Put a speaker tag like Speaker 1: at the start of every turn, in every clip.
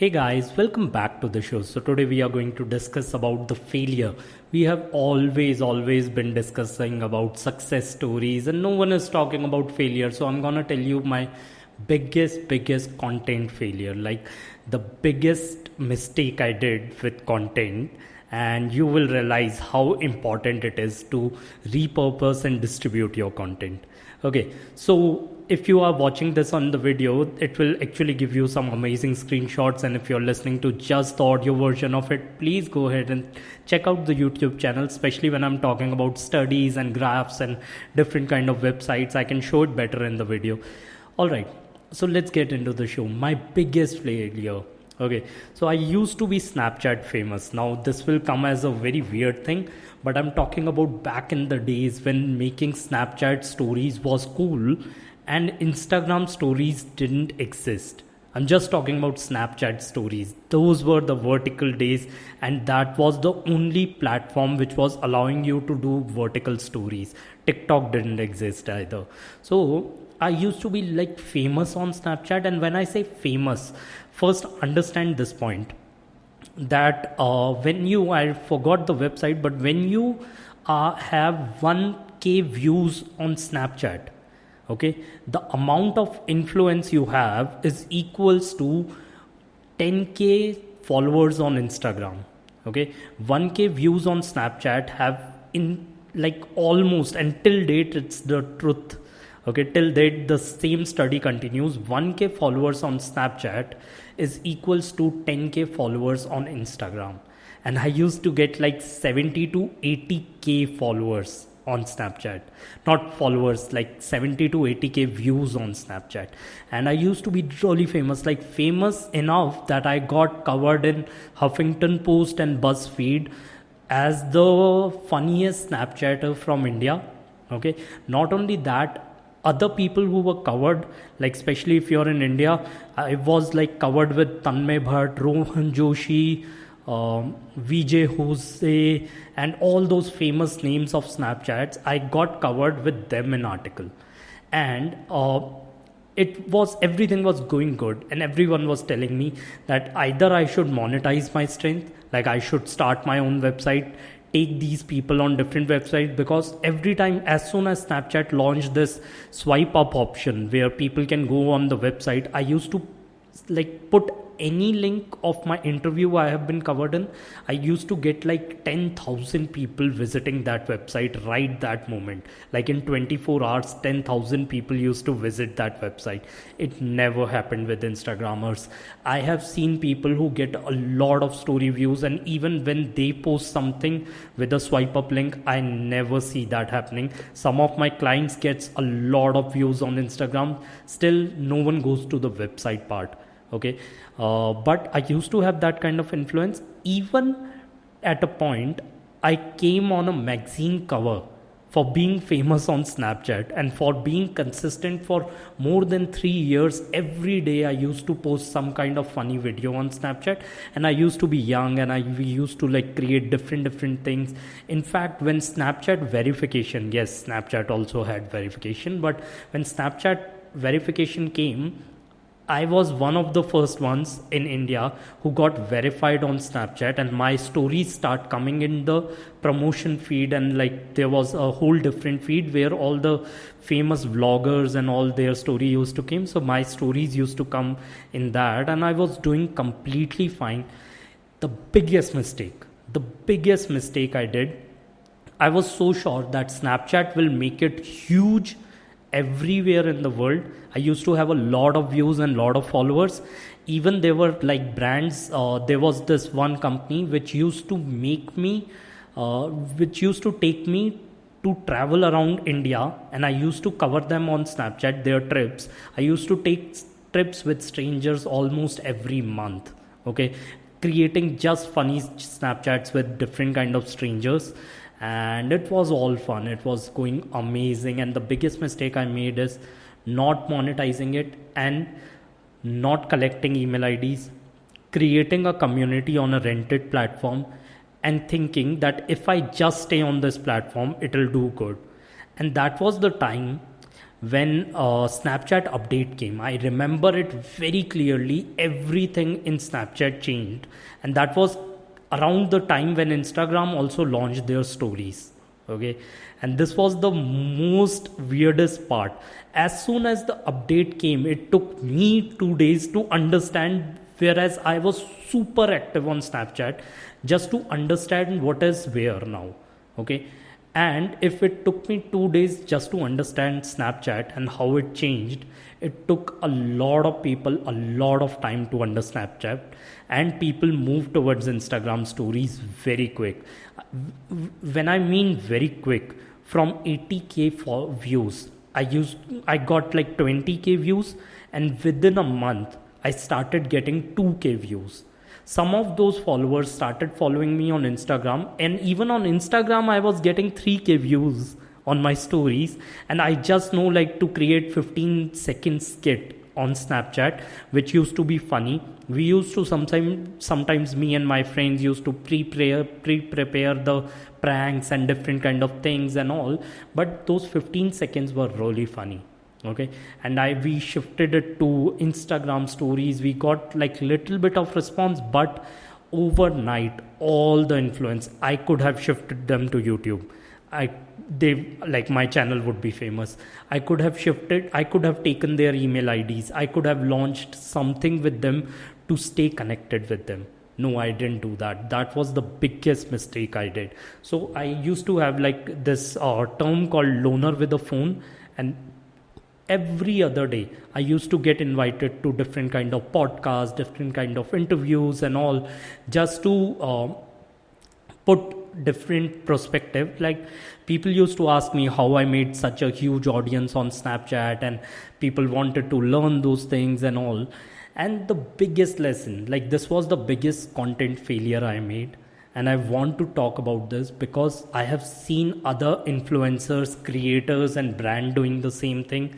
Speaker 1: Hey guys, welcome back to the show. So today we are going to discuss about the failure. We have always been discussing about success stories and no one is talking about failure. So I'm gonna tell you my biggest content failure, like the biggest mistake I did with content, and you will realize how important it is to repurpose and distribute your content. Okay, so if you are watching this on the video, it will actually give you some amazing screenshots, and if you're listening to just the audio version of it, please go ahead and check out the YouTube channel, especially when I'm talking about studies and graphs and different kind of websites. I can show it better in the video. All right, so let's get into the show. My biggest failure. Okay, so I used to be Snapchat famous. Now this will come as a very weird thing, but I'm talking about back in the days when making Snapchat stories was cool and Instagram stories didn't exist. I'm just talking about Snapchat stories. Those were the vertical days, and that was the only platform which was allowing you to do vertical stories. TikTok didn't exist either. So I used to be like famous on Snapchat, and when I say famous, first understand this point that I forgot the website, but when you have 1K views on Snapchat, okay, the amount of influence you have is equals to 10K followers on Instagram. Okay, 1K views on Snapchat have in like almost until date, it's the truth. Okay, till date the same study continues. 1K followers on Snapchat is equals to 10K followers on Instagram, and I used to get like 70 to 80K followers on Snapchat, not followers, like 70 to 80K views on Snapchat. And I used to be really famous, like famous enough that I got covered in Huffington Post and Buzzfeed as the funniest Snapchatter from India. Okay, not only that, other people who were covered, like especially if you're in India, I was like covered with Tanmay Bhatt, Rohan Joshi, Vijay Jose, and all those famous names of Snapchats. I got covered with them in article, and everything was going good, and everyone was telling me that either I should monetize my strength, like I should start my own website, take these people on different websites, because every time, as soon as Snapchat launched this swipe up option where people can go on the website, I used to like put any link of my interview I have been covered in. I used to get like 10,000 people visiting that website right that moment. Like in 24 hours, 10,000 people used to visit that website. It never happened with Instagrammers. I have seen people who get a lot of story views, and even when they post something with a swipe up link, I never see that happening. Some of my clients gets a lot of views on Instagram. Still, no one goes to the website part. Okay, but I used to have that kind of influence. Even at a point, I came on a magazine cover for being famous on Snapchat, and for being consistent for more than 3 years. Every day I used to post some kind of funny video on Snapchat, and I used to be young, and we used to like create different things. In fact, when Snapchat verification, yes, Snapchat also had verification, but when Snapchat verification came, I was one of the first ones in India who got verified on Snapchat, and my stories start coming in the promotion feed, and like there was a whole different feed where all the famous vloggers and all their story used to come. So my stories used to come in that, and I was doing completely fine. The biggest mistake I did, I was so sure that Snapchat will make it huge everywhere in the world. I used to have a lot of views and lot of followers. Even there were like brands, there was this one company which used to take me to travel around India, and I used to cover them on Snapchat, their trips. I used to take trips with strangers almost every month. Okay, creating just funny Snapchats with different kind of strangers, and it was all fun. It was going amazing, and the biggest mistake I made is not monetizing it and not collecting email IDs, creating a community on a rented platform, and thinking that if I just stay on this platform, it'll do good. And that was the time when Snapchat update came. I remember it very clearly. Everything in Snapchat changed, and that was around the time when Instagram also launched their stories. Okay, and this was the most weirdest part. As soon as the update came, it took me 2 days to understand, whereas I was super active on Snapchat, just to understand what is where now. Okay, and if it took me 2 days just to understand Snapchat and how it changed, it took a lot of people a lot of time to understand Snapchat, and people moved towards Instagram stories very quick. When I mean very quick, from 80k views, I got like 20k views, and within a month I started getting 2k views. Some of those followers started following me on Instagram, and even on Instagram I was getting 3k views on my stories. And I just know, like, to create 15-second skit on Snapchat, which used to be funny. We used to sometimes me and my friends used to pre-prepare the pranks and different kind of things and all, but those 15 seconds were really funny. Okay, and we shifted it to Instagram stories. We got like little bit of response, but overnight all the influence, I could have shifted them to YouTube. They, like, my channel would be famous. I could have taken their email IDs. I could have launched something with them to stay connected with them. No, I didn't do that. That was the biggest mistake I did. So I used to have like this term called loner with a phone, and every other day I used to get invited to different kind of podcasts, different kind of interviews and all, just to put different perspective. Like, people used to ask me how I made such a huge audience on Snapchat, and people wanted to learn those things and all. And the biggest lesson, like, this was the biggest content failure I made, and I want to talk about this because I have seen other influencers, creators and brand doing the same thing,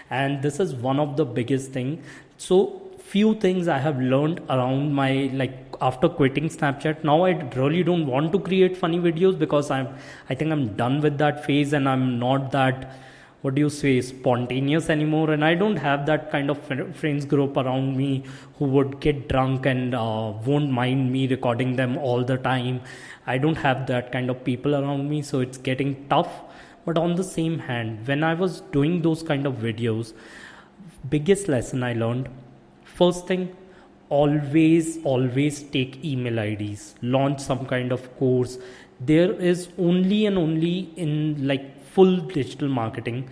Speaker 1: and this is one of the biggest thing. So few things I have learned around my, like, after quitting Snapchat. Now I really don't want to create funny videos because I think I'm done with that phase, and I'm not that, what do you say, spontaneous anymore, and I don't have that kind of friends group around me who would get drunk and won't mind me recording them all the time. I don't have that kind of people around me, so it's getting tough. But on the same hand, when I was doing those kind of videos, biggest lesson I learned, first thing, always take email IDs, launch some kind of course. There is only and only in, like, full digital marketing,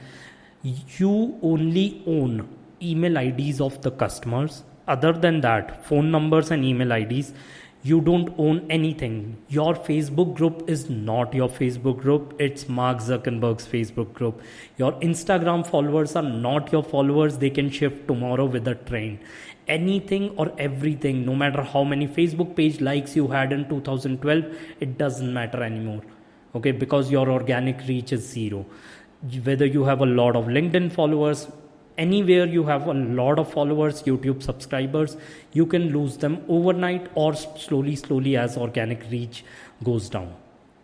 Speaker 1: you only own email IDs of the customers. Other than that, phone numbers and email IDs, you don't own anything. Your Facebook group is not your Facebook group, it's Mark Zuckerberg's Facebook group. Your Instagram followers are not your followers, they can shift tomorrow with a trend. Anything or everything, no matter how many Facebook page likes you had in 2012, it doesn't matter anymore. Okay, because your organic reach is zero. Whether you have a lot of LinkedIn followers, anywhere you have a lot of followers, YouTube subscribers, you can lose them overnight or slowly as organic reach goes down.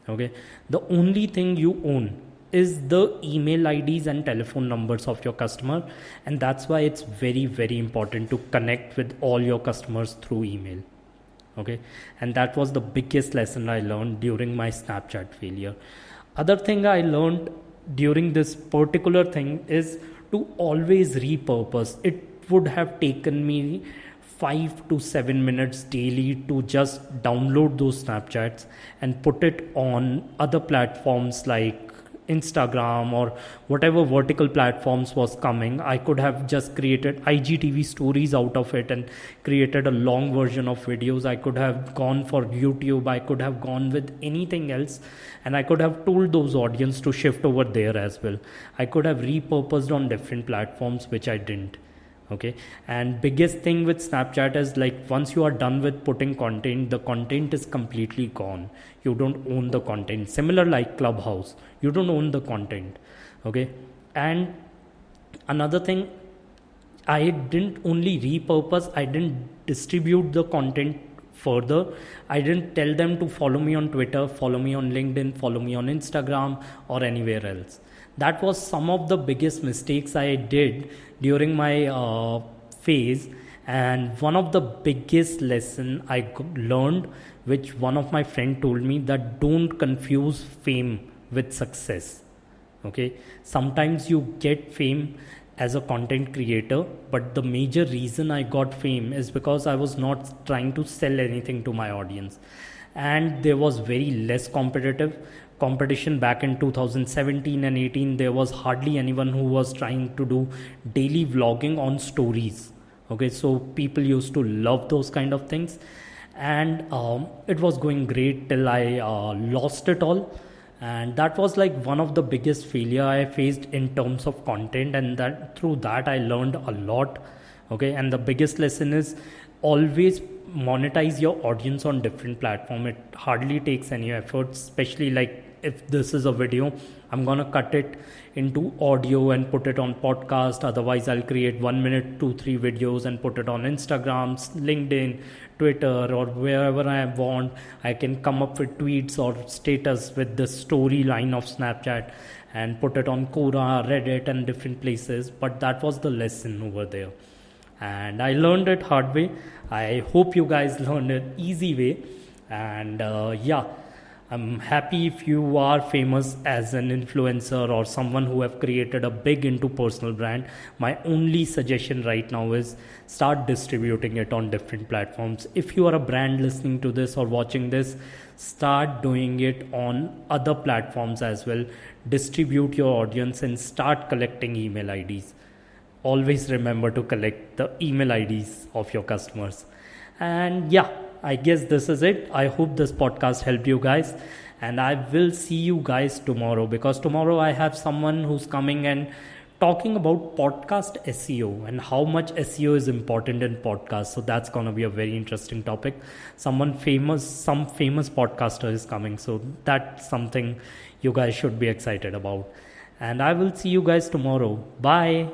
Speaker 1: Okay, the only thing you own is the email IDs and telephone numbers of your customer, and that's why it's very important to connect with all your customers through email. Okay, and that was the biggest lesson I learned during my Snapchat failure. Other thing I learned during this particular thing is to always repurpose. It would have taken me 5 to 7 minutes daily to just download those Snapchats and put it on other platforms like Instagram or whatever vertical platforms was coming. I could have just created IGTV stories out of it and created a long version of videos. I could have gone for YouTube. I could have gone with anything else, and I could have told those audience to shift over there as well. I could have repurposed on different platforms, which I didn't. Okay, and biggest thing with Snapchat is, like, once you are done with putting content, the content is completely gone. You don't own the content. Similar like Clubhouse, you don't own the content. Okay, and another thing, I didn't only repurpose, I didn't distribute the content further. I didn't tell them to follow me on Twitter, follow me on LinkedIn, follow me on Instagram or anywhere else. That was some of the biggest mistakes I did during my phase. And one of the biggest lesson I learned, which one of my friend told me, that don't confuse fame with success. Okay, sometimes you get fame as a content creator, but the major reason I got fame is because I was not trying to sell anything to my audience, and there was very less competition back in 2017 and 18. There was hardly anyone who was trying to do daily vlogging on stories. Okay, so people used to love those kind of things, and it was going great till I lost it all. And that was like one of the biggest failure I faced in terms of content, and that through that I learned a lot. Okay, and the biggest lesson is always monetize your audience on different platform. It hardly takes any effort, especially like if this is a video, I'm gonna cut it into audio and put it on podcast. Otherwise I'll create 1 minute 2-3 videos and put it on Instagram, LinkedIn, Twitter, or wherever I want. I can come up with tweets or status with the storyline of Snapchat and put it on Quora, Reddit, and different places. But that was the lesson over there, and I learned it hard way. I hope you guys learned it easy way. And yeah, I'm happy if you are famous as an influencer or someone who have created a big into personal brand. My only suggestion right now is start distributing it on different platforms. If you are a brand listening to this or watching this, start doing it on other platforms as well. Distribute your audience and start collecting email IDs. Always remember to collect the email IDs of your customers. And yeah, I guess this is it. I hope this podcast helped you guys, and I will see you guys tomorrow, because tomorrow I have someone who's coming and talking about podcast SEO and how much SEO is important in podcasts. So that's going to be a very interesting topic. Some famous podcaster is coming, so that's something you guys should be excited about. And I will see you guys tomorrow. Bye.